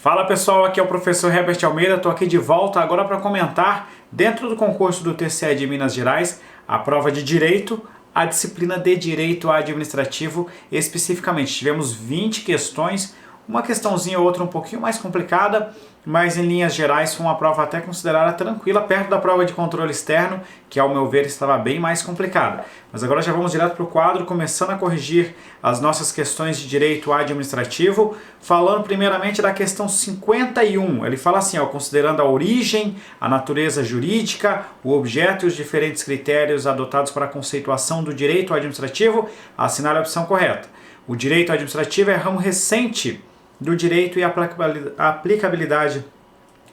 Fala pessoal, aqui é o professor Herbert Almeida, estou aqui de volta agora para comentar, dentro do concurso do TCE de Minas Gerais, a prova de Direito, a disciplina de Direito Administrativo especificamente. Tivemos 20 questões, uma questãozinha ou outra um pouquinho mais complicada, mas em linhas gerais foi uma prova até considerada tranquila, perto da prova de controle externo, que ao meu ver estava bem mais complicada. Mas agora já vamos direto para o quadro, começando a corrigir as nossas questões de direito administrativo, falando primeiramente da questão 51. Ele fala assim, considerando a origem, a natureza jurídica, o objeto e os diferentes critérios adotados para a conceituação do direito administrativo, assinale a opção correta. O direito administrativo é ramo recente do direito e a aplicabilidade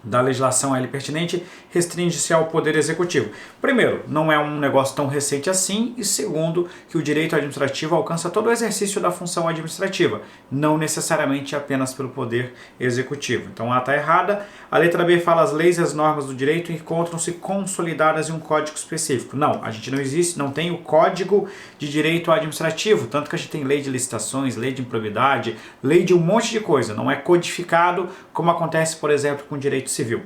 da legislação a ele pertinente restringe-se ao Poder Executivo. Primeiro, não é um negócio tão recente assim, e segundo, que o direito administrativo alcança todo o exercício da função administrativa, não necessariamente apenas pelo Poder Executivo. Então A está errada. A letra B fala as leis e as normas do direito encontram-se consolidadas em um código específico. Não, a gente não tem o Código de Direito Administrativo, tanto que a gente tem lei de licitações, lei de improbidade, lei de um monte de coisa, não é codificado como acontece, por exemplo, com o direito civil.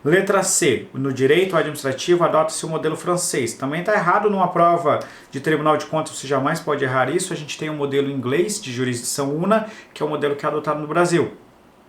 Letra C, no direito administrativo adota-se o modelo francês. Também está errado numa prova de Tribunal de Contas, você jamais pode errar isso. A gente tem o modelo inglês de jurisdição una, que é o modelo que é adotado no Brasil.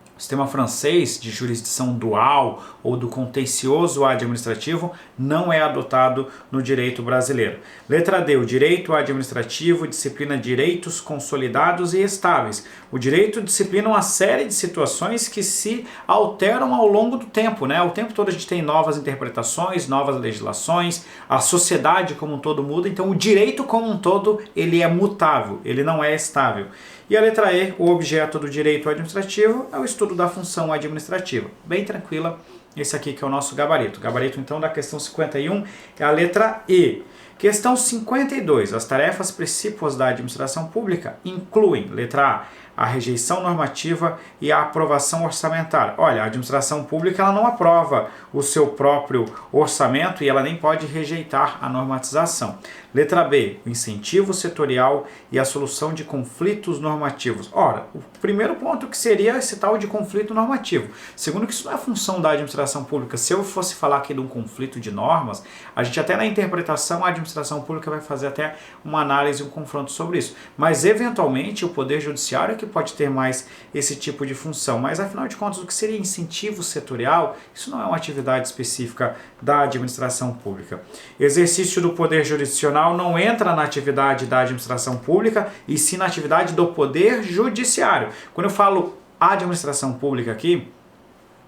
O sistema francês de jurisdição dual ou do contencioso administrativo não é adotado no direito brasileiro. Letra D, o direito administrativo disciplina direitos consolidados e estáveis. O direito disciplina uma série de situações que se alteram ao longo do tempo, né? O tempo todo a gente tem novas interpretações, novas legislações, a sociedade como um todo muda, então o direito como um todo ele é mutável, ele não é estável. E a letra E, o objeto do direito administrativo é o estudo da função administrativa. Bem tranquila, esse aqui que é o nosso gabarito. O gabarito então da questão 51 é a letra E. Questão 52, as tarefas precípuas da administração pública incluem, letra A rejeição normativa e a aprovação orçamentária. Olha, a administração pública ela não aprova o seu próprio orçamento e ela nem pode rejeitar a normatização. Letra B, o incentivo setorial e a solução de conflitos normativos. Ora, o primeiro ponto que seria esse tal de conflito normativo. Segundo que isso não é função da administração pública. Se eu fosse falar aqui de um conflito de normas, a gente até na interpretação a administração pública vai fazer até uma análise, um confronto sobre isso. Mas eventualmente o Poder Judiciário é que pode ter mais esse tipo de função. Mas afinal de contas, o que seria incentivo setorial? Isso não é uma atividade específica da administração pública. Exercício do Poder Jurisdicional não entra na atividade da administração pública e sim na atividade do Poder Judiciário. Quando eu falo administração pública aqui,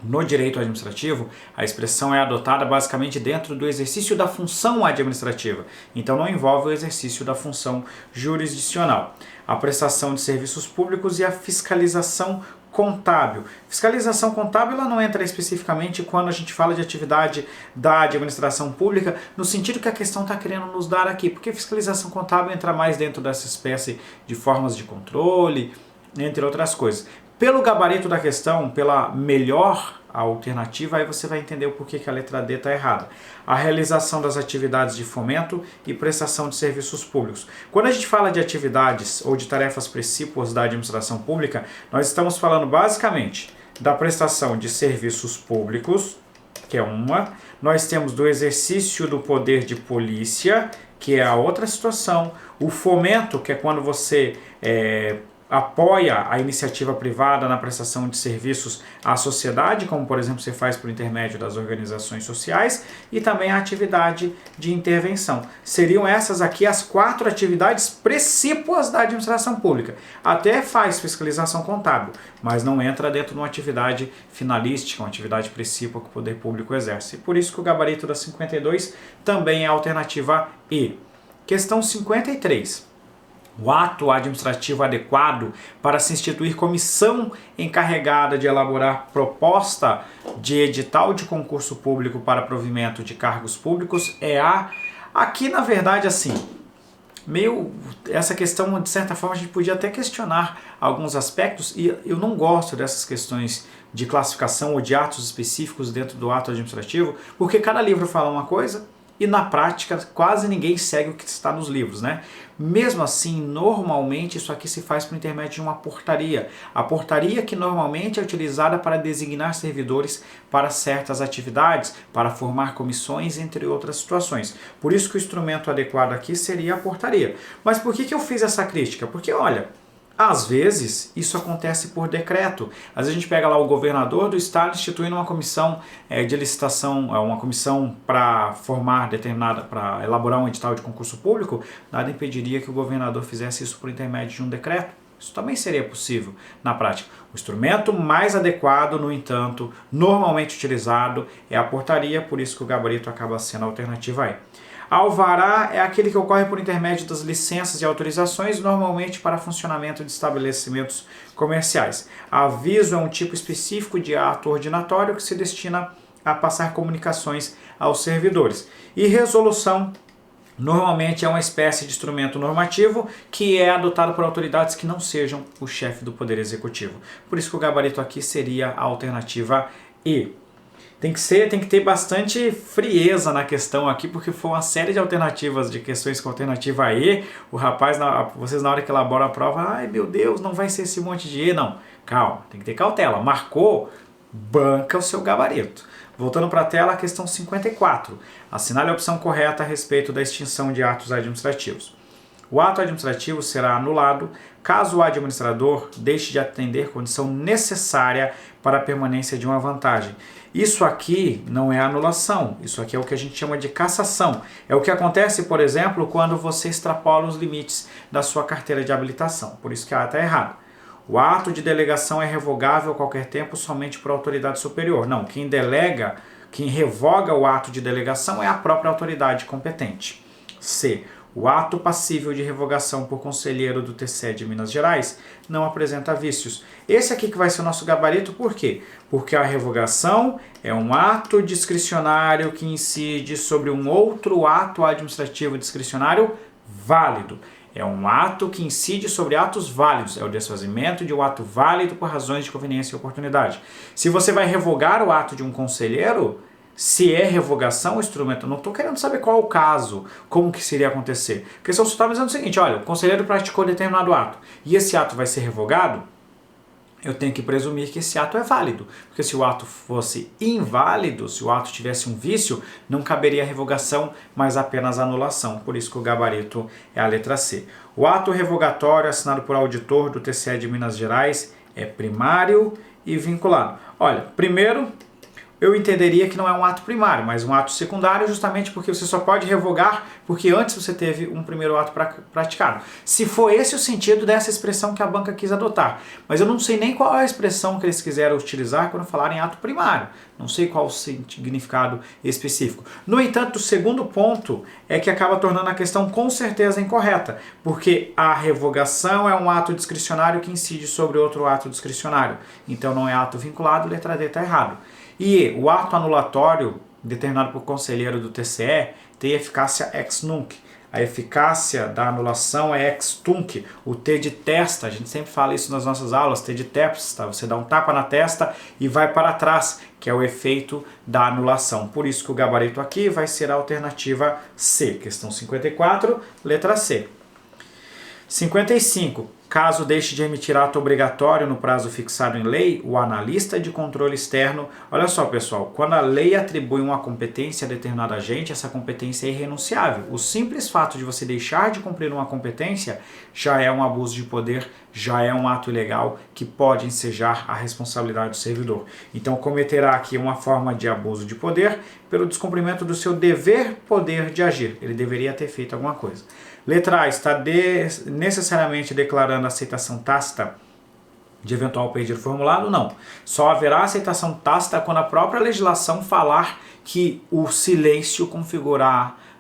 no direito administrativo, a expressão é adotada basicamente dentro do exercício da função administrativa. Então não envolve o exercício da função jurisdicional. A prestação de serviços públicos e a fiscalização contábil. Fiscalização contábil ela não entra especificamente quando a gente fala de atividade da administração pública, no sentido que a questão está querendo nos dar aqui, porque fiscalização contábil entra mais dentro dessa espécie de formas de controle, entre outras coisas. Pelo gabarito da questão, pela melhor alternativa, aí você vai entender o porquê que a letra D está errada. A realização das atividades de fomento e prestação de serviços públicos. Quando a gente fala de atividades ou de tarefas precípuas da administração pública, nós estamos falando basicamente da prestação de serviços públicos, que é uma. Nós temos do exercício do poder de polícia, que é a outra situação. O fomento, que é quando você apoia a iniciativa privada na prestação de serviços à sociedade, como por exemplo você faz por intermédio das organizações sociais, e também a atividade de intervenção. Seriam essas aqui as 4 atividades precípuas da administração pública. Até faz fiscalização contábil, mas não entra dentro de uma atividade finalística, uma atividade precípua que o poder público exerce. Por isso que o gabarito da 52 também é a alternativa E. Questão 53. O ato administrativo adequado para se instituir comissão encarregada de elaborar proposta de edital de concurso público para provimento de cargos públicos é a... Aqui, na verdade, assim, essa questão, de certa forma, a gente podia até questionar alguns aspectos e eu não gosto dessas questões de classificação ou de atos específicos dentro do ato administrativo, porque cada livro fala uma coisa e na prática quase ninguém segue o que está nos livros, né? Mesmo assim, normalmente isso aqui se faz por intermédio de uma portaria. A portaria que normalmente é utilizada para designar servidores para certas atividades, para formar comissões, entre outras situações. Por isso que o instrumento adequado aqui seria a portaria. Mas por que eu fiz essa crítica? Porque, olha, às vezes, isso acontece por decreto. Às vezes a gente pega lá o governador do estado instituindo uma comissão de licitação, uma comissão para para elaborar um edital de concurso público, nada impediria que o governador fizesse isso por intermédio de um decreto. Isso também seria possível na prática. O instrumento mais adequado, no entanto, normalmente utilizado é a portaria, por isso que o gabarito acaba sendo a alternativa aí. Alvará é aquele que ocorre por intermédio das licenças e autorizações, normalmente para funcionamento de estabelecimentos comerciais. Aviso é um tipo específico de ato ordinatório que se destina a passar comunicações aos servidores. E resolução normalmente é uma espécie de instrumento normativo que é adotado por autoridades que não sejam o chefe do Poder Executivo. Por isso que o gabarito aqui seria a alternativa E. Tem que ter bastante frieza na questão aqui, porque foi uma série de alternativas, de questões com alternativa E. O rapaz, vocês na hora que elaboram a prova, ai meu Deus, não vai ser esse monte de E, não. Calma, tem que ter cautela. Marcou, banca o seu gabarito. Voltando para a tela, a questão 54. Assinale a opção correta a respeito da extinção de atos administrativos. O ato administrativo será anulado caso o administrador deixe de atender condição necessária para a permanência de uma vantagem. Isso aqui não é anulação, isso aqui é o que a gente chama de cassação. É o que acontece, por exemplo, quando você extrapola os limites da sua carteira de habilitação. Por isso que a A está errada. O ato de delegação é revogável a qualquer tempo somente por autoridade superior. Não, quem revoga o ato de delegação é a própria autoridade competente. C. O ato passível de revogação por conselheiro do TCE de Minas Gerais não apresenta vícios. Esse aqui que vai ser o nosso gabarito, por quê? Porque a revogação é um ato discricionário que incide sobre um outro ato administrativo discricionário válido. É um ato que incide sobre atos válidos. É o desfazimento de um ato válido por razões de conveniência e oportunidade. Se você vai revogar o ato de um conselheiro, se é revogação o instrumento, eu não estou querendo saber qual é o caso, como que seria acontecer. A questão só está dizendo o seguinte, olha, o conselheiro praticou determinado ato e esse ato vai ser revogado, eu tenho que presumir que esse ato é válido. Porque se o ato fosse inválido, se o ato tivesse um vício, não caberia revogação, mas apenas anulação. Por isso que o gabarito é a letra C. O ato revogatório assinado por auditor do TCE de Minas Gerais é primário e vinculado. Olha, primeiro, eu entenderia que não é um ato primário, mas um ato secundário, justamente porque você só pode revogar porque antes você teve um primeiro ato praticado. Se for esse o sentido dessa expressão que a banca quis adotar. Mas eu não sei nem qual é a expressão que eles quiseram utilizar quando falarem em ato primário. Não sei qual o significado específico. No entanto, o segundo ponto é que acaba tornando a questão com certeza incorreta, porque a revogação é um ato discricionário que incide sobre outro ato discricionário. Então não é ato vinculado, letra D está errado. E o ato anulatório, determinado por conselheiro do TCE, tem eficácia ex nunc. A eficácia da anulação é ex tunc. O T de testa, a gente sempre fala isso nas nossas aulas, T de testa, você dá um tapa na testa e vai para trás, que é o efeito da anulação. Por isso que o gabarito aqui vai ser a alternativa C. Questão 54, letra C. 55. Caso deixe de emitir ato obrigatório no prazo fixado em lei, o analista de controle externo... Olha só, pessoal, quando a lei atribui uma competência a determinado agente, essa competência é irrenunciável. O simples fato de você deixar de cumprir uma competência já é um abuso de poder, já é um ato ilegal que pode ensejar a responsabilidade do servidor. Então, cometerá aqui uma forma de abuso de poder pelo descumprimento do seu poder de agir. Ele deveria ter feito alguma coisa. Letra A, está necessariamente declarando aceitação tácita de eventual pedido formulado? Não. Só haverá aceitação tácita quando a própria legislação falar que o silêncio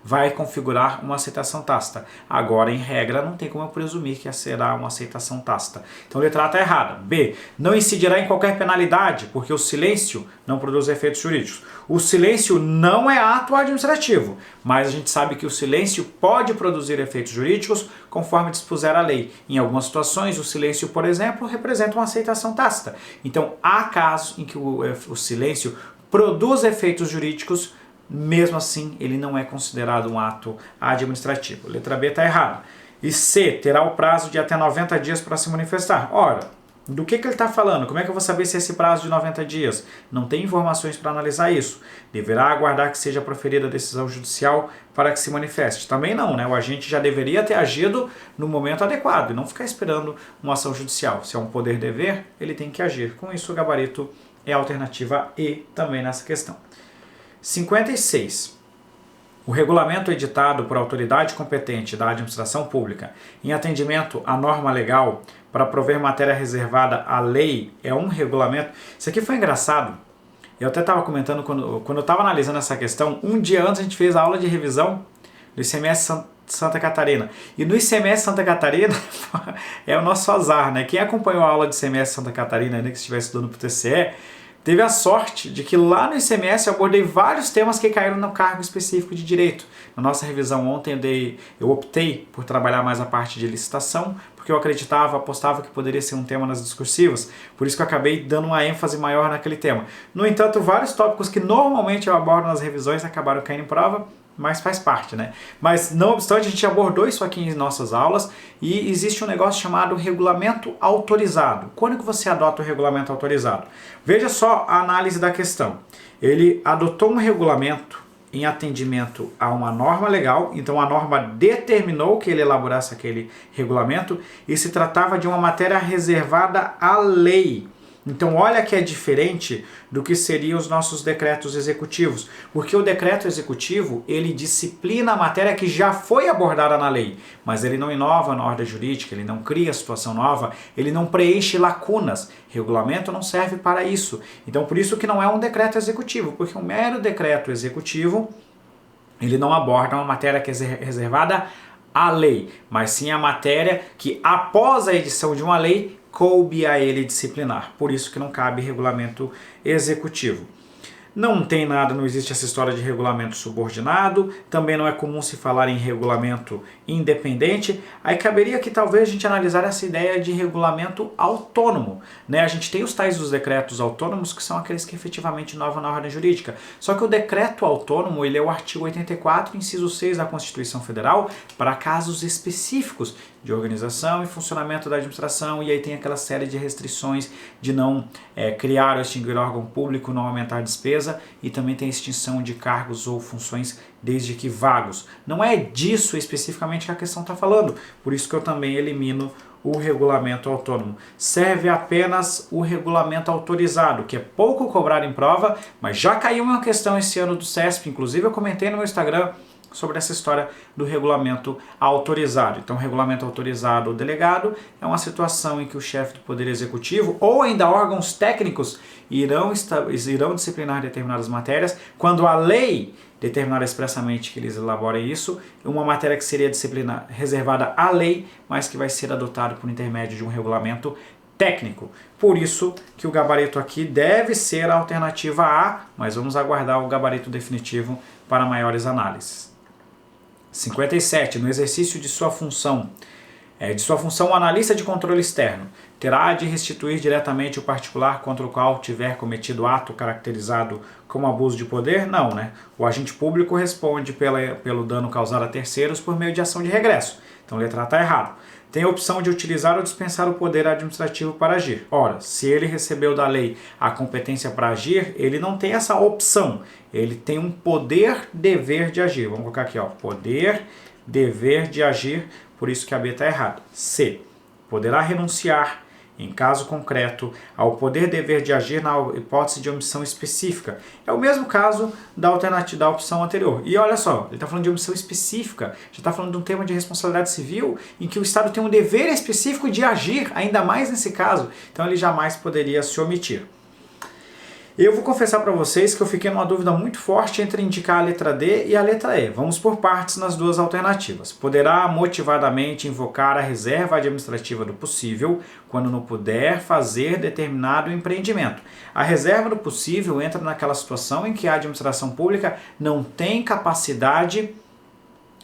vai configurar uma aceitação tácita. Agora, em regra, não tem como eu presumir que será uma aceitação tácita. Então, letra A está errada. B, não incidirá em qualquer penalidade, porque o silêncio não produz efeitos jurídicos. O silêncio não é ato administrativo, mas a gente sabe que o silêncio pode produzir efeitos jurídicos conforme dispuser a lei. Em algumas situações, o silêncio, por exemplo, representa uma aceitação tácita. Então, há casos em que o silêncio produz efeitos jurídicos mesmo assim ele não é considerado um ato administrativo. Letra B está errada. E C, terá o prazo de até 90 dias para se manifestar. Ora, do que ele está falando? Como é que eu vou saber se é esse prazo de 90 dias? Não tem informações para analisar isso. Deverá aguardar que seja proferida a decisão judicial para que se manifeste. Também não, né? O agente já deveria ter agido no momento adequado e não ficar esperando uma ação judicial. Se é um poder-dever, ele tem que agir. Com isso, o gabarito é a alternativa E também nessa questão. 56. O regulamento editado por autoridade competente da administração pública em atendimento à norma legal para prover matéria reservada à lei é um regulamento. Isso aqui foi engraçado. Eu até estava comentando quando eu estava analisando essa questão. Um dia antes a gente fez a aula de revisão do ICMS Santa Catarina. E no ICMS Santa Catarina é o nosso azar, né? Quem acompanhou a aula de ICMS Santa Catarina, ainda que estivesse estudando para o TCE, teve a sorte de que lá no ICMS eu abordei vários temas que caíram no cargo específico de direito. Na nossa revisão ontem eu optei por trabalhar mais a parte de licitação, porque eu apostava que poderia ser um tema nas discursivas, por isso que eu acabei dando uma ênfase maior naquele tema. No entanto, vários tópicos que normalmente eu abordo nas revisões acabaram caindo em prova, mas faz parte, né? Mas não obstante, a gente abordou isso aqui em nossas aulas e existe um negócio chamado regulamento autorizado. Quando que você adota o regulamento autorizado? Veja só a análise da questão. Ele adotou um regulamento em atendimento a uma norma legal, então a norma determinou que ele elaborasse aquele regulamento e se tratava de uma matéria reservada à lei. Então olha que é diferente do que seriam os nossos decretos executivos, porque o decreto executivo ele disciplina a matéria que já foi abordada na lei, mas ele não inova na ordem jurídica, ele não cria situação nova, ele não preenche lacunas. Regulamento não serve para isso. Então por isso que não é um decreto executivo, porque um mero decreto executivo ele não aborda uma matéria que é reservada à lei, mas sim a matéria que após a edição de uma lei coube a ele disciplinar. Por isso que não cabe regulamento executivo. Não tem nada, não existe essa história de regulamento subordinado, também não é comum se falar em regulamento independente. Aí caberia que talvez a gente analisar essa ideia de regulamento autônomo, né? A gente tem os tais dos decretos autônomos, que são aqueles que efetivamente inovam na ordem jurídica. Só que o decreto autônomo, ele é o artigo 84, inciso 6 da Constituição Federal, para casos específicos de organização e funcionamento da administração, e aí tem aquela série de restrições de não criar ou extinguir órgão público, não aumentar a despesa, e também tem extinção de cargos ou funções desde que vagos. Não é disso especificamente que a questão está falando, por isso que eu também elimino o regulamento autônomo. Serve apenas o regulamento autorizado, que é pouco cobrado em prova, mas já caiu uma questão esse ano do CESP, inclusive eu comentei no meu Instagram sobre essa história do regulamento autorizado. Então, regulamento autorizado ou delegado é uma situação em que o chefe do Poder Executivo ou ainda órgãos técnicos irão disciplinar determinadas matérias quando a lei determinar expressamente que eles elaborem isso, uma matéria que seria disciplina reservada à lei, mas que vai ser adotado por intermédio de um regulamento técnico. Por isso que o gabarito aqui deve ser a alternativa A, mas vamos aguardar o gabarito definitivo para maiores análises. 57. No exercício de sua função, o analista de controle externo terá de restituir diretamente o particular contra o qual tiver cometido ato caracterizado como abuso de poder? Não, né? O agente público responde pelo dano causado a terceiros por meio de ação de regresso. Então, letra A está errado. Tem a opção de utilizar ou dispensar o poder administrativo para agir. Ora, se ele recebeu da lei a competência para agir, ele não tem essa opção. Ele tem um poder-dever de agir. Vamos colocar aqui, ó, poder-dever de agir, por isso que a B está errada. C. Poderá renunciar, em caso concreto, ao poder-dever de agir na hipótese de omissão específica. É o mesmo caso da alternativa da opção anterior. E olha só, ele está falando de omissão específica, já está falando de um tema de responsabilidade civil, em que o Estado tem um dever específico de agir, ainda mais nesse caso, então ele jamais poderia se omitir. Eu vou confessar para vocês que eu fiquei numa dúvida muito forte entre indicar a letra D e a letra E. Vamos por partes nas duas alternativas. Poderá motivadamente invocar a reserva administrativa do possível quando não puder fazer determinado empreendimento. A reserva do possível entra naquela situação em que a administração pública não tem capacidade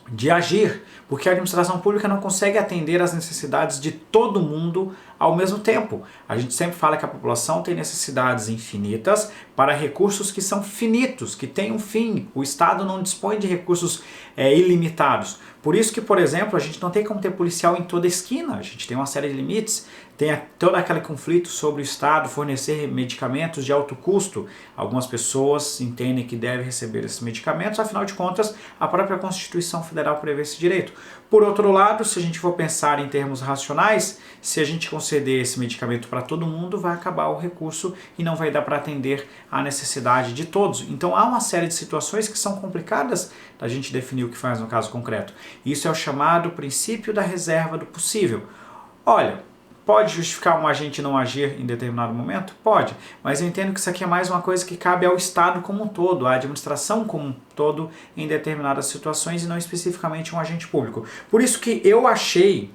de agir, porque a administração pública não consegue atender às necessidades de todo mundo ao mesmo tempo. A gente sempre fala que a população tem necessidades infinitas para recursos que são finitos, que têm um fim. O Estado não dispõe de recursos ilimitados. Por isso que, por exemplo, a gente não tem como ter policial em toda esquina, a gente tem uma série de limites, tem todo aquele conflito sobre o Estado fornecer medicamentos de alto custo. Algumas pessoas entendem que devem receber esses medicamentos, afinal de contas, a própria Constituição Federal prevê esse direito. Por outro lado, se a gente for pensar em termos racionais, se a gente conceder esse medicamento para todo mundo, vai acabar o recurso e não vai dar para atender a necessidade de todos. Então há uma série de situações que são complicadas da gente definir o que faz no caso concreto. Isso é o chamado princípio da reserva do possível. Olha, pode justificar um agente não agir em determinado momento? Pode, mas eu entendo que isso aqui é mais uma coisa que cabe ao Estado como um todo, à administração como um todo em determinadas situações e não especificamente um agente público. Por isso que eu achei,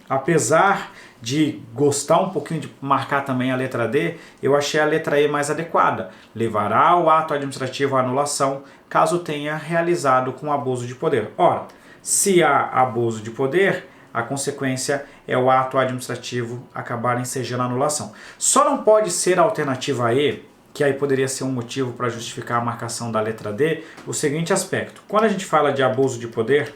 apesar de gostar um pouquinho de marcar também a letra D, eu achei a letra E mais adequada. Levará o ato administrativo à anulação caso tenha realizado com abuso de poder. Ora, se há abuso de poder, a consequência é o ato administrativo acabar ensejando a anulação. Só não pode ser a alternativa E, que aí poderia ser um motivo para justificar a marcação da letra D, o seguinte aspecto. Quando a gente fala de abuso de poder,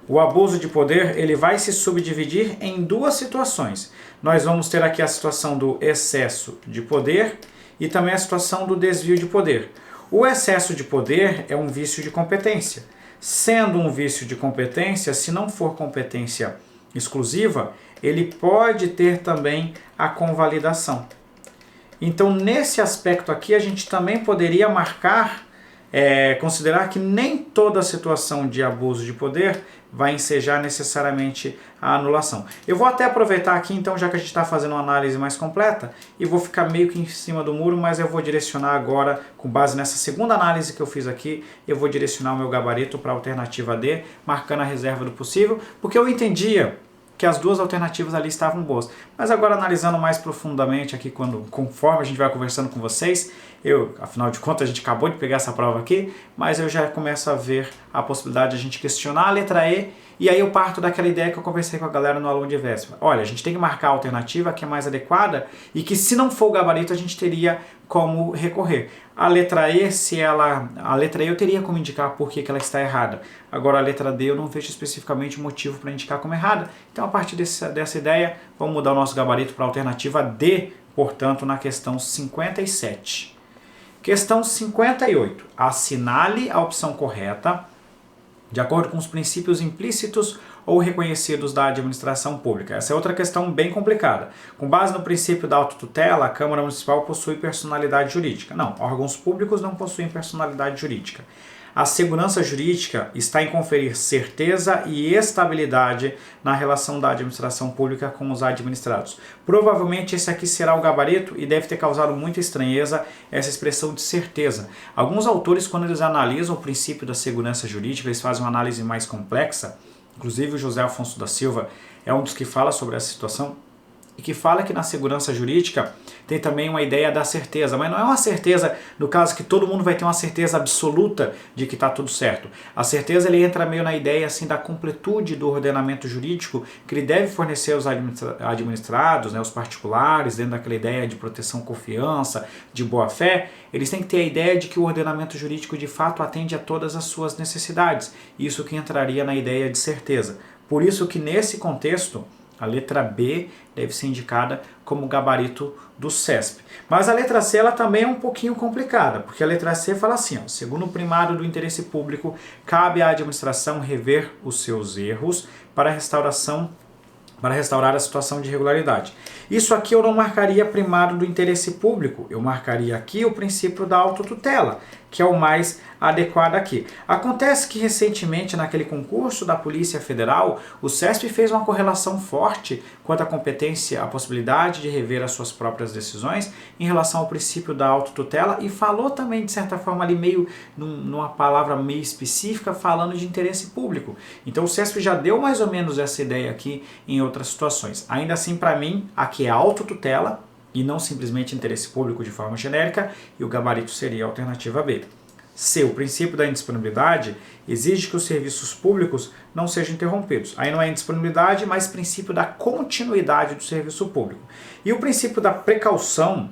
o abuso de poder ele vai se subdividir em duas situações. Nós vamos ter aqui a situação do excesso de poder e também a situação do desvio de poder. O excesso de poder é um vício de competência. Sendo um vício de competência, se não for competência exclusiva, ele pode ter também a convalidação. Então, nesse aspecto aqui, a gente também poderia marcar, considerar que nem toda situação de abuso de poder vai ensejar necessariamente a anulação. Eu vou até aproveitar aqui, então, já que a gente está fazendo uma análise mais completa, e vou ficar meio que em cima do muro, mas eu vou direcionar agora, com base nessa segunda análise que eu fiz aqui, eu vou direcionar o meu gabarito para a alternativa D, marcando a reserva do possível, porque eu entendia que as duas alternativas ali estavam boas. Mas agora analisando mais profundamente aqui, conforme a gente vai conversando com vocês, afinal de contas, a gente acabou de pegar essa prova aqui, mas eu já começo a ver a possibilidade de a gente questionar a letra E, e aí eu parto daquela ideia que eu conversei com a galera no aluno de véspera. Olha, a gente tem que marcar a alternativa que é mais adequada e que se não for o gabarito a gente teria como recorrer. A letra E, a letra E eu teria como indicar por que ela está errada. Agora a letra D eu não vejo especificamente motivo para indicar como errada. Então a partir dessa ideia, vamos mudar o nosso gabarito para a alternativa D, portanto na questão 57. Questão 58. Assinale a opção correta de acordo com os princípios implícitos ou reconhecidos da administração pública. Essa é outra questão bem complicada. Com base no princípio da autotutela, a Câmara Municipal possui personalidade jurídica. Não, órgãos públicos não possuem personalidade jurídica. A segurança jurídica está em conferir certeza e estabilidade na relação da administração pública com os administrados. Provavelmente esse aqui será o gabarito e deve ter causado muita estranheza essa expressão de certeza. Alguns autores, quando eles analisam o princípio da segurança jurídica, eles fazem uma análise mais complexa. Inclusive o José Afonso da Silva é um dos que fala sobre essa situação e que fala que na segurança jurídica tem também uma ideia da certeza, mas não é uma certeza no caso que todo mundo vai ter uma certeza absoluta de que está tudo certo. A certeza ele entra meio na ideia assim da completude do ordenamento jurídico que ele deve fornecer aos administrados, os particulares, dentro daquela ideia de proteção, confiança, de boa-fé. Eles têm que ter a ideia de que o ordenamento jurídico de fato atende a todas as suas necessidades. Isso que entraria na ideia de certeza. Por isso que nesse contexto a letra B deve ser indicada como gabarito do CESP. Mas a letra C ela também é um pouquinho complicada, porque a letra C fala assim, segundo o primário do interesse público, cabe à administração rever os seus erros para restaurar a situação de irregularidade. Isso aqui eu não marcaria primário do interesse público, eu marcaria aqui o princípio da autotutela, que é o mais adequado aqui. Acontece que recentemente naquele concurso da Polícia Federal, o CESP fez uma correlação forte quanto à competência, à possibilidade de rever as suas próprias decisões em relação ao princípio da autotutela e falou também, de certa forma, ali meio numa palavra meio específica, falando de interesse público. Então o CESP já deu mais ou menos essa ideia aqui em outras situações. Ainda assim, para mim, aqui é autotutela e não simplesmente interesse público de forma genérica, e o gabarito seria a alternativa B. C. O princípio da indisponibilidade exige que os serviços públicos não sejam interrompidos. Aí não é indisponibilidade, mas princípio da continuidade do serviço público. E o princípio da precaução,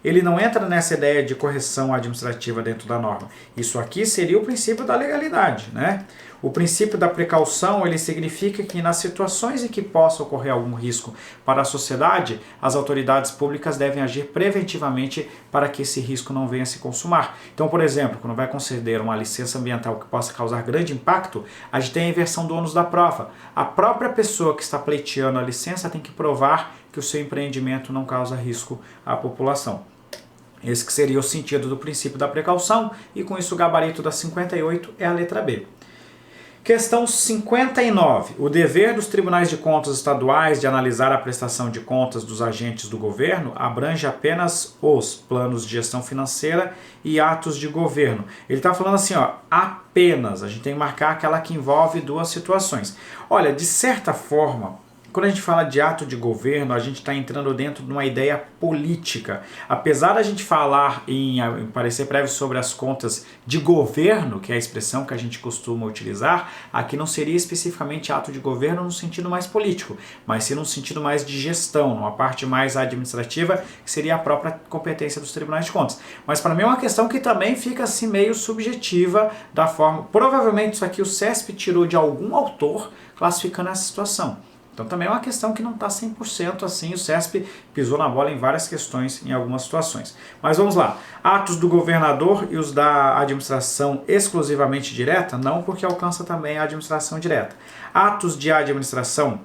ele não entra nessa ideia de correção administrativa dentro da norma. Isso aqui seria o princípio da legalidade, né? O princípio da precaução, ele significa que nas situações em que possa ocorrer algum risco para a sociedade, as autoridades públicas devem agir preventivamente para que esse risco não venha a se consumar. Então, por exemplo, quando vai conceder uma licença ambiental que possa causar grande impacto, a gente tem a inversão do ônus da prova. A própria pessoa que está pleiteando a licença tem que provar que o seu empreendimento não causa risco à população. Esse que seria o sentido do princípio da precaução, e com isso o gabarito da 58 é a letra B. Questão 59. O dever dos tribunais de contas estaduais de analisar a prestação de contas dos agentes do governo abrange apenas os planos de gestão financeira e atos de governo. Ele está falando assim, ó, apenas. A gente tem que marcar aquela que envolve duas situações. Olha, de certa forma, quando a gente fala de ato de governo, a gente está entrando dentro de uma ideia política. Apesar da gente falar em parecer prévio sobre as contas de governo, que é a expressão que a gente costuma utilizar, aqui não seria especificamente ato de governo no sentido mais político, mas sim no sentido mais de gestão, numa parte mais administrativa, que seria a própria competência dos tribunais de contas. Mas para mim é uma questão que também fica assim meio subjetiva da forma... Provavelmente isso aqui o CESP tirou de algum autor classificando essa situação. Então também é uma questão que não está 100% assim, o CESP pisou na bola em várias questões, em algumas situações. Mas vamos lá, atos do governador e os da administração exclusivamente direta? Não, porque alcança também a administração direta. Atos de administração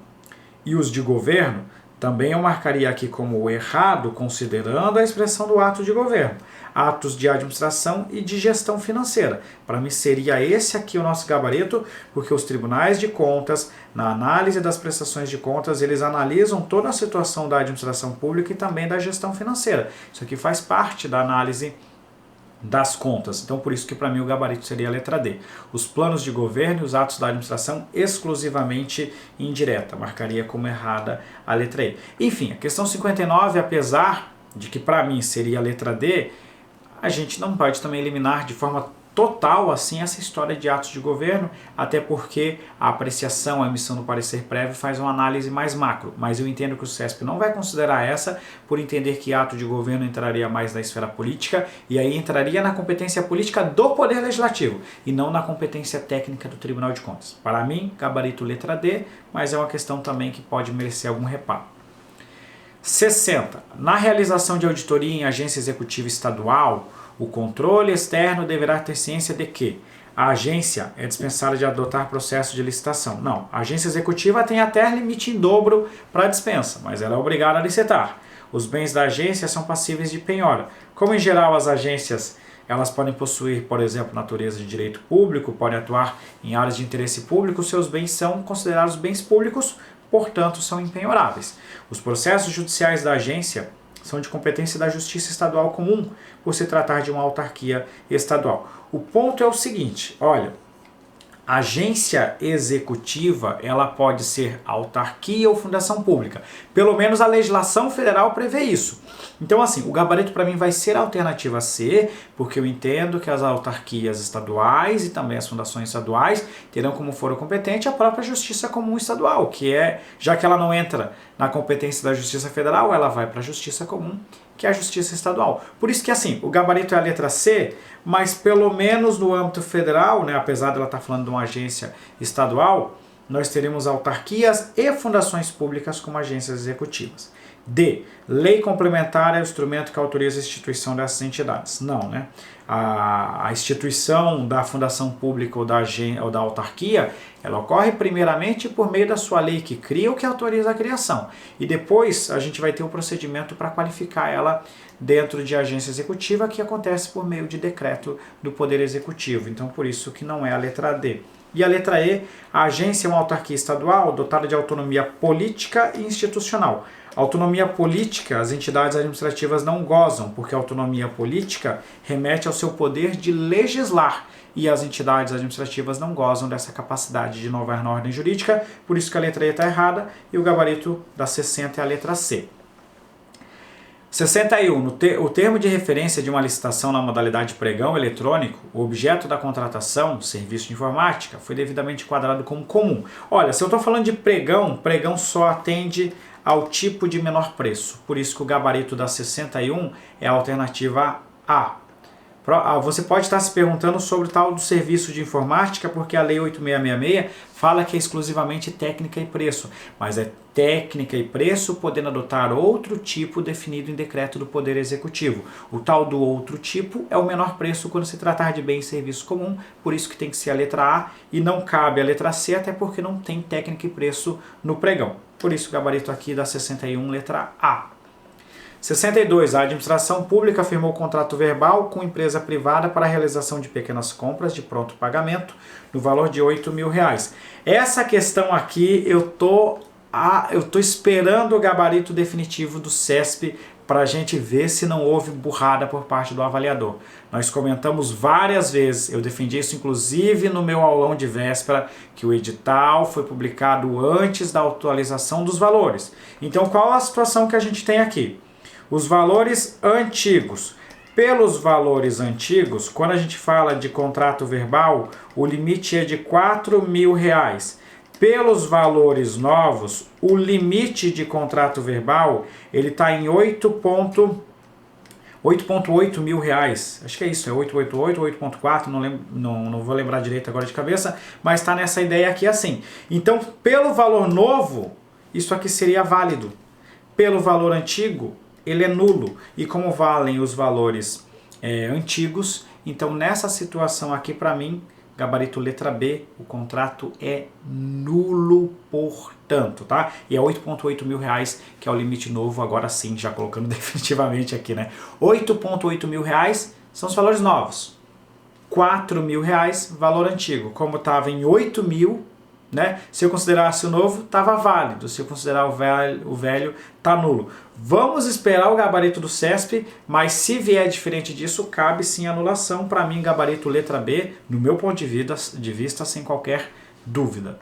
e os de governo? Também eu marcaria aqui como errado, considerando a expressão do ato de governo. Atos de administração e de gestão financeira. Para mim seria esse aqui o nosso gabarito, porque os tribunais de contas, na análise das prestações de contas, eles analisam toda a situação da administração pública e também da gestão financeira. Isso aqui faz parte da análise das contas. Então, por isso que para mim o gabarito seria a letra D. Os planos de governo e os atos da administração exclusivamente indireta. Marcaria como errada a letra E. Enfim, a questão 59, apesar de que para mim seria a letra D, a gente não pode também eliminar de forma total assim essa história de atos de governo, até porque a apreciação, a emissão do parecer prévio faz uma análise mais macro, mas eu entendo que o CESP não vai considerar essa, por entender que ato de governo entraria mais na esfera política, e aí entraria na competência política do Poder Legislativo, e não na competência técnica do Tribunal de Contas. Para mim, gabarito letra D, mas é uma questão também que pode merecer algum reparo. 60. Na realização de auditoria em agência executiva estadual, o controle externo deverá ter ciência de que a agência é dispensada de adotar processo de licitação. Não, a agência executiva tem até limite em dobro para dispensa, mas ela é obrigada a licitar. Os bens da agência são passíveis de penhora. Como em geral as agências elas podem possuir, por exemplo, natureza de direito público, podem atuar em áreas de interesse público, seus bens são considerados bens públicos, portanto são impenhoráveis. Os processos judiciais da agência são de competência da Justiça Estadual Comum, por se tratar de uma autarquia estadual. O ponto é o seguinte, olha, a agência executiva, ela pode ser autarquia ou fundação pública. Pelo menos a legislação federal prevê isso. Então, assim, o gabarito para mim vai ser a alternativa C, porque eu entendo que as autarquias estaduais e também as fundações estaduais terão como foro competente a própria Justiça Comum Estadual, que é, já que ela não entra na competência da Justiça Federal, ela vai para a Justiça Comum, que é a Justiça Estadual. Por isso que, assim, o gabarito é a letra C, mas pelo menos no âmbito federal, né, apesar dela estar falando de uma agência estadual, nós teremos autarquias e fundações públicas como agências executivas. D. Lei complementar é o instrumento que autoriza a instituição dessas entidades. Não, né? A instituição da fundação pública ou da autarquia, ela ocorre primeiramente por meio da sua lei que cria ou que autoriza a criação. E depois a gente vai ter o procedimento para qualificar ela dentro de agência executiva, que acontece por meio de decreto do Poder Executivo. Então, por isso que não é a letra D. E a letra E, a agência é uma autarquia estadual dotada de autonomia política e institucional. Autonomia política, as entidades administrativas não gozam, porque a autonomia política remete ao seu poder de legislar, e as entidades administrativas não gozam dessa capacidade de inovar na ordem jurídica, por isso que a letra E está errada, e o gabarito da 60 é a letra C. 61. O termo de referência de uma licitação na modalidade pregão eletrônico, o objeto da contratação, serviço de informática, foi devidamente enquadrado como comum. Olha, se eu estou falando de pregão, pregão só atende ao tipo de menor preço. Por isso que o gabarito da 61 é a alternativa A. Você pode estar se perguntando sobre o tal do serviço de informática, porque a Lei 8666 fala que é exclusivamente técnica e preço, mas é técnica e preço podendo adotar outro tipo definido em decreto do Poder Executivo. O tal do outro tipo é o menor preço quando se tratar de bem e serviço comum, por isso que tem que ser a letra A e não cabe a letra C, até porque não tem técnica e preço no pregão. Por isso o gabarito aqui da 61, letra A. 62. A administração pública firmou contrato verbal com empresa privada para a realização de pequenas compras de pronto pagamento no valor de R$8.000. Essa questão aqui eu tô esperando o gabarito definitivo do CESP para a gente ver se não houve burrada por parte do avaliador. Nós comentamos várias vezes, eu defendi isso inclusive no meu aulão de véspera, que o edital foi publicado antes da atualização dos valores. Então qual a situação que a gente tem aqui? Os valores antigos. Pelos valores antigos, quando a gente fala de contrato verbal, o limite é de R$4.000. Pelos valores novos, o limite de contrato verbal ele está em R$8.8 mil. Acho que é isso, é 888, 8.4, não vou lembrar direito agora de cabeça, mas está nessa ideia aqui assim. Então, pelo valor novo, isso aqui seria válido. Pelo valor antigo, ele é nulo. E como valem os valores antigos, então nessa situação aqui para mim, gabarito letra B, o contrato é nulo, portanto, tá? E é R$8.8 mil, que é o limite novo, agora sim, já colocando definitivamente aqui, né? R$8.8 mil são os valores novos. R$4.000, valor antigo. Como estava em 8 mil, né? Se eu considerasse o novo, estava válido. Se eu considerar o velho, está nulo. Vamos esperar o gabarito do CESP, mas se vier diferente disso, cabe sim anulação. Para mim, gabarito letra B, no meu ponto de vista, sem qualquer dúvida.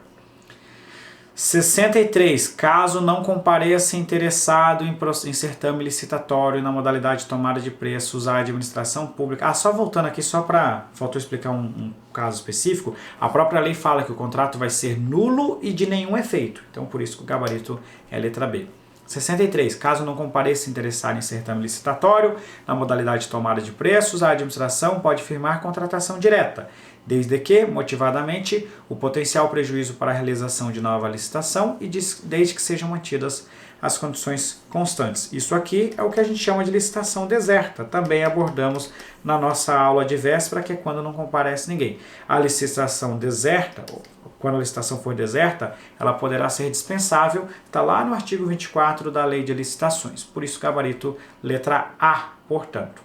63. Caso não compareça interessado em certame licitatório na modalidade de tomada de preços à administração pública. Só voltando aqui, faltou explicar um caso específico. A própria lei fala que o contrato vai ser nulo e de nenhum efeito. Então, por isso que o gabarito é letra B. 63. Caso não compareça interessado em certame licitatório na modalidade de tomada de preços, a administração pode firmar contratação direta, desde que, motivadamente, o potencial prejuízo para a realização de nova licitação e desde que sejam mantidas as condições constantes. Isso aqui é o que a gente chama de licitação deserta. Também abordamos na nossa aula de véspera, que é quando não comparece ninguém. A licitação deserta, quando a licitação for deserta, ela poderá ser dispensável, está lá no artigo 24 da Lei de Licitações. Por isso, gabarito letra A, portanto.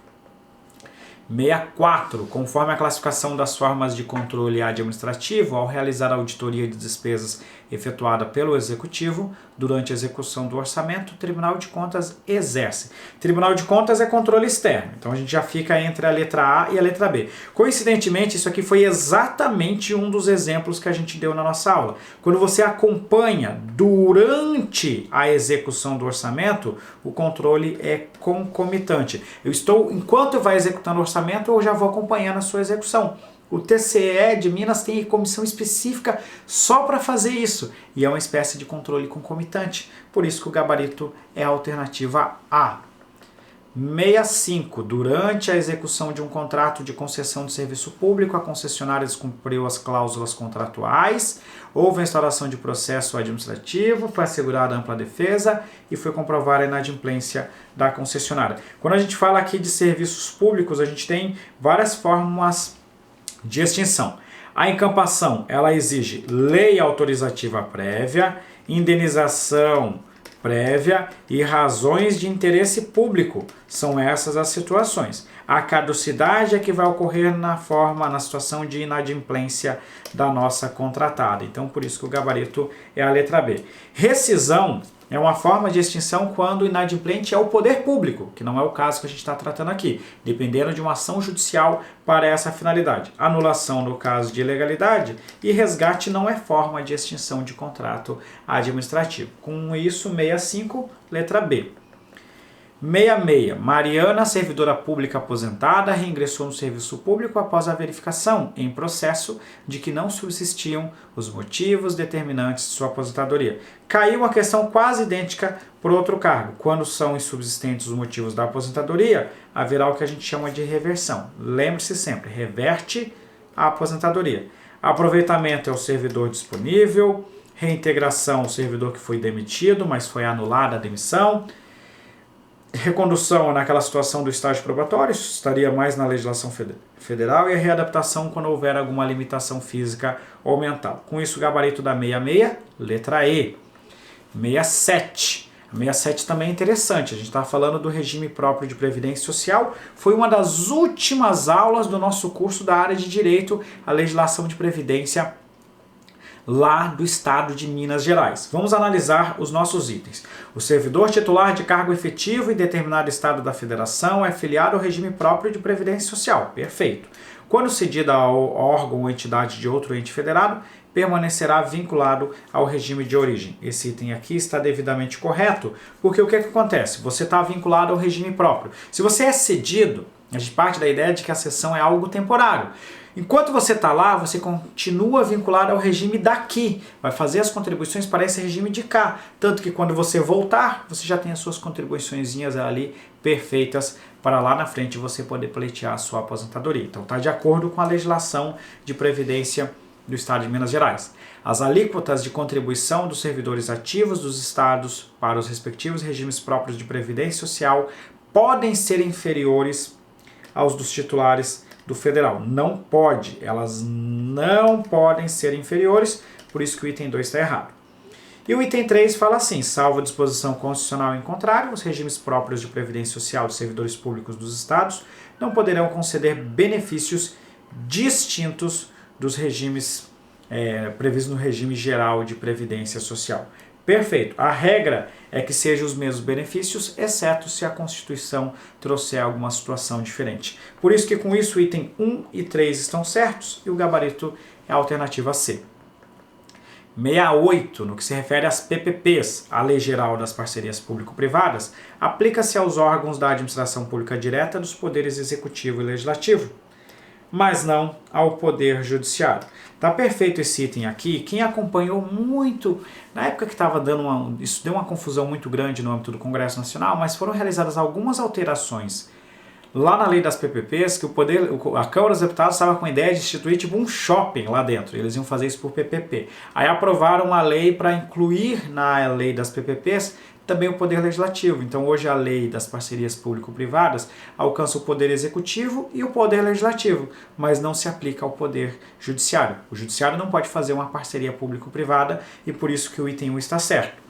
64. Conforme a classificação das formas de controle administrativo, ao realizar a auditoria de despesas efetuada pelo Executivo, durante a execução do orçamento, o Tribunal de Contas exerce. Tribunal de Contas é controle externo, então a gente já fica entre a letra A e a letra B. Coincidentemente, isso aqui foi exatamente um dos exemplos que a gente deu na nossa aula. Quando você acompanha durante a execução do orçamento, o controle é concomitante. Enquanto vai executando o orçamento, eu já vou acompanhando a sua execução. O TCE de Minas tem comissão específica só para fazer isso. E é uma espécie de controle concomitante. Por isso que o gabarito é a alternativa A. 65. Durante a execução de um contrato de concessão de serviço público, a concessionária descumpriu as cláusulas contratuais, houve a instauração de processo administrativo, foi assegurada ampla defesa e foi comprovada a inadimplência da concessionária. Quando a gente fala aqui de serviços públicos, a gente tem várias formas de extinção. A encampação, ela exige lei autorizativa prévia, indenização prévia e razões de interesse público. São essas as situações. A caducidade é que vai ocorrer na situação de inadimplência da nossa contratada. Então, por isso que o gabarito é a letra B. Rescisão é uma forma de extinção quando o inadimplente é o poder público, que não é o caso que a gente está tratando aqui, dependendo de uma ação judicial para essa finalidade. Anulação no caso de ilegalidade e resgate não é forma de extinção de contrato administrativo. Com isso, 65, letra B. 66. Mariana, servidora pública aposentada, reingressou no serviço público após a verificação, em processo, de que não subsistiam os motivos determinantes de sua aposentadoria. Caiu uma questão quase idêntica por outro cargo. Quando são insubsistentes os motivos da aposentadoria, haverá o que a gente chama de reversão. Lembre-se sempre, reverte a aposentadoria. Aproveitamento é o servidor disponível. Reintegração, o servidor que foi demitido, mas foi anulada a demissão. Recondução naquela situação do estágio probatório, isso estaria mais na legislação federal, e a readaptação quando houver alguma limitação física ou mental. Com isso, o gabarito da 66, letra E. 67. A 67 também é interessante, a gente está falando do regime próprio de previdência social, foi uma das últimas aulas do nosso curso da área de direito à legislação de previdência lá do estado de Minas Gerais. Vamos analisar os nossos itens. O servidor titular de cargo efetivo em determinado estado da federação é filiado ao regime próprio de previdência social. Perfeito. Quando cedida ao órgão ou entidade de outro ente federado, permanecerá vinculado ao regime de origem. Esse item aqui está devidamente correto, porque o que acontece? Você está vinculado ao regime próprio. Se você é cedido, a gente parte da ideia de que a cessão é algo temporário. Enquanto você está lá, você continua vinculado ao regime daqui, vai fazer as contribuições para esse regime de cá, tanto que quando você voltar, você já tem as suas contribuiçõezinhas ali perfeitas para lá na frente você poder pleitear a sua aposentadoria. Então está de acordo com a legislação de previdência do Estado de Minas Gerais. As alíquotas de contribuição dos servidores ativos dos estados para os respectivos regimes próprios de previdência social podem ser inferiores aos dos titulares do federal. Não pode, elas não podem ser inferiores, por isso que o item 2 está errado. E o item 3 fala assim: salvo a disposição constitucional em contrário, os regimes próprios de previdência social dos servidores públicos dos estados não poderão conceder benefícios distintos dos regimes previstos no regime geral de previdência social. Perfeito. A regra é que sejam os mesmos benefícios, exceto se a Constituição trouxer alguma situação diferente. Por isso que com isso o item 1 e 3 estão certos e o gabarito é a alternativa C. 68, no que se refere às PPPs, a Lei Geral das Parcerias Público-Privadas, aplica-se aos órgãos da administração pública direta dos poderes executivo e legislativo, mas não ao Poder Judiciário. Tá perfeito esse item aqui. Quem acompanhou muito, na época que estava dando isso deu uma confusão muito grande no âmbito do Congresso Nacional, mas foram realizadas algumas alterações lá na lei das PPPs, que a Câmara dos Deputados estava com a ideia de instituir tipo um shopping lá dentro, eles iam fazer isso por PPP. Aí aprovaram uma lei para incluir na lei das PPPs também o Poder Legislativo. Então hoje a lei das parcerias público-privadas alcança o Poder Executivo e o Poder Legislativo, mas não se aplica ao Poder Judiciário. O Judiciário não pode fazer uma parceria público-privada e por isso que o item 1 está certo.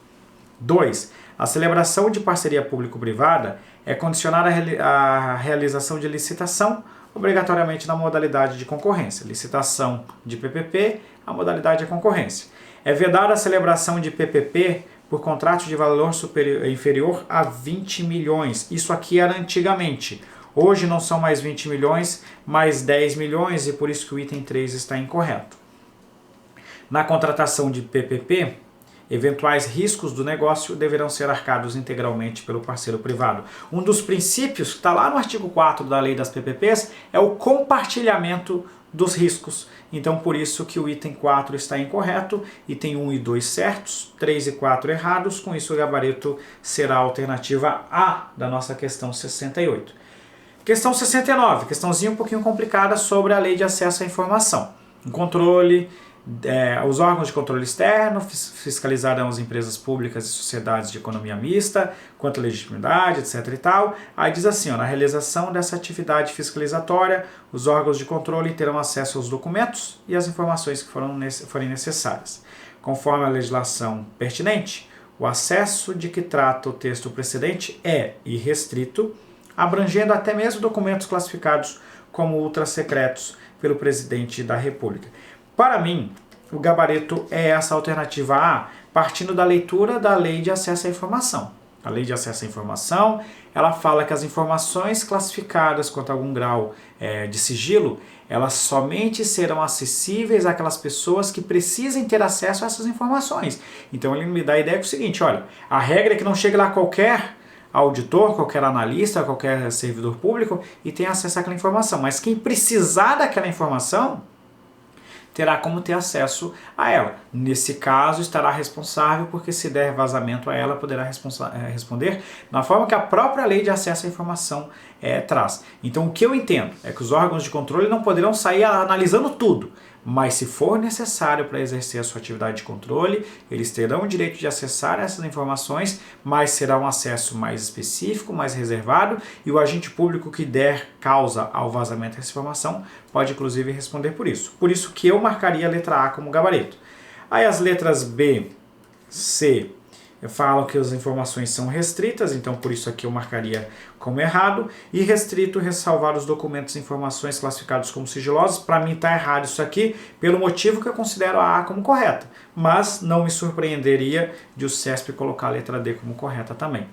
2. A celebração de parceria público-privada é condicionada à realização de licitação, obrigatoriamente na modalidade de concorrência. Licitação de PPP, a modalidade é concorrência. É vedada a celebração de PPP por contrato de valor inferior a 20 milhões. Isso aqui era antigamente. Hoje não são mais 20 milhões, mais 10 milhões e por isso que o item 3 está incorreto. Na contratação de PPP, eventuais riscos do negócio deverão ser arcados integralmente pelo parceiro privado. Um dos princípios que está lá no artigo 4 da lei das PPPs é o compartilhamento dos riscos. Então, por isso que o item 4 está incorreto, item 1 e 2 certos, 3 e 4 errados, com isso o gabarito será a alternativa A da nossa questão 68. Questão 69, questãozinha um pouquinho complicada sobre a lei de acesso à informação. Os órgãos de controle externo fiscalizarão as empresas públicas e sociedades de economia mista, quanto à legitimidade, etc. e tal. Aí diz assim, na realização dessa atividade fiscalizatória, os órgãos de controle terão acesso aos documentos e às informações que forem necessárias. Conforme a legislação pertinente, o acesso de que trata o texto precedente é irrestrito, abrangendo até mesmo documentos classificados como ultrasecretos pelo presidente da República. Para mim, o gabarito é essa alternativa A, partindo da leitura da Lei de Acesso à Informação. A Lei de Acesso à Informação, ela fala que as informações classificadas quanto a algum grau de sigilo, elas somente serão acessíveis àquelas pessoas que precisem ter acesso a essas informações. Então ele me dá a ideia que é o seguinte, olha, a regra é que não chegue lá qualquer auditor, qualquer analista, qualquer servidor público e tem acesso àquela informação. Mas quem precisar daquela informação terá como ter acesso a ela. Nesse caso, estará responsável, porque se der vazamento a ela, poderá responder na forma que a própria lei de acesso à informação traz. Então, o que eu entendo é que os órgãos de controle não poderão sair analisando tudo, mas se for necessário para exercer a sua atividade de controle, eles terão o direito de acessar essas informações, mas será um acesso mais específico, mais reservado, e o agente público que der causa ao vazamento dessa informação pode inclusive responder por isso. Por isso que eu marcaria a letra A como gabarito. Aí as letras B, C, falam que as informações são restritas, então por isso aqui eu marcaria como errado, e restrito ressalvar os documentos e informações classificados como sigilosos. Para mim está errado isso aqui, pelo motivo que eu considero a A como correta, mas não me surpreenderia de o CESP colocar a letra D como correta também.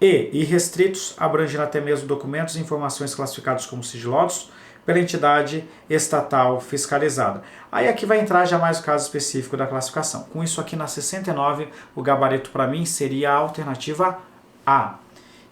E irrestritos, abrangendo até mesmo documentos e informações classificados como sigilosos pela entidade estatal fiscalizada. Aí aqui vai entrar já mais o caso específico da classificação. Com isso aqui na 69, o gabarito para mim seria a alternativa A.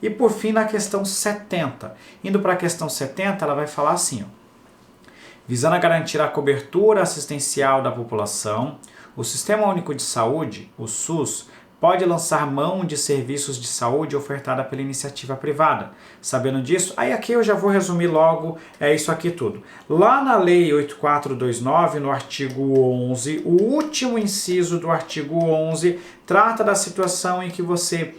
E por fim na questão 70. Indo para a questão 70, ela vai falar assim, ó: visando a garantir a cobertura assistencial da população, o Sistema Único de Saúde, o SUS, pode lançar mão de serviços de saúde ofertada pela iniciativa privada. Sabendo disso, aí aqui eu já vou resumir logo isso aqui tudo. Lá na Lei 8429, no artigo 11, o último inciso do artigo 11 trata da situação em que você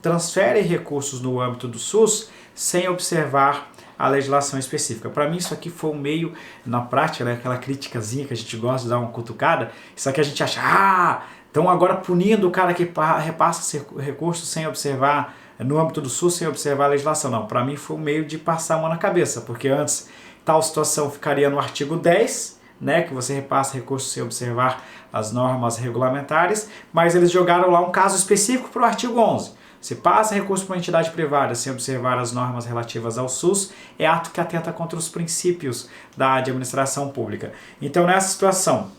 transfere recursos no âmbito do SUS sem observar a legislação específica. Para mim isso aqui foi um meio, na prática, né, aquela criticazinha que a gente gosta de dar uma cutucada, isso aqui a gente acha, estão agora punindo o cara que repassa recursos sem observar, no âmbito do SUS, sem observar a legislação. Não, para mim foi um meio de passar a mão na cabeça, porque antes tal situação ficaria no artigo 10, né, que você repassa recursos sem observar as normas regulamentares, mas eles jogaram lá um caso específico para o artigo 11. Se passa recurso para uma entidade privada sem observar as normas relativas ao SUS, é ato que atenta contra os princípios da administração pública. Então, nessa situação,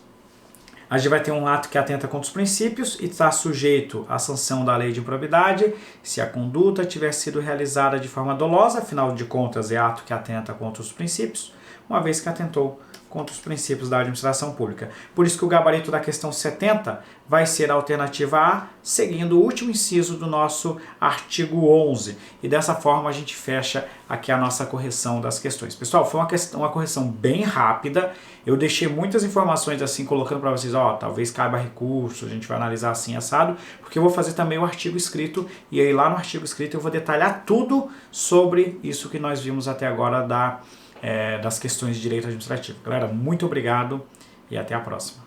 a gente vai ter um ato que atenta contra os princípios e está sujeito à sanção da lei de improbidade se a conduta tiver sido realizada de forma dolosa, afinal de contas é ato que atenta contra os princípios, uma vez que atentou contra os princípios da administração pública. Por isso que o gabarito da questão 70 vai ser a alternativa A, seguindo o último inciso do nosso artigo 11. E dessa forma a gente fecha aqui a nossa correção das questões. Pessoal, foi uma correção bem rápida. Eu deixei muitas informações assim, colocando para vocês, talvez caiba recurso, a gente vai analisar assim, assado, porque eu vou fazer também o artigo escrito, e aí lá no artigo escrito eu vou detalhar tudo sobre isso que nós vimos até agora das questões de direito administrativo. Galera, muito obrigado e até a próxima.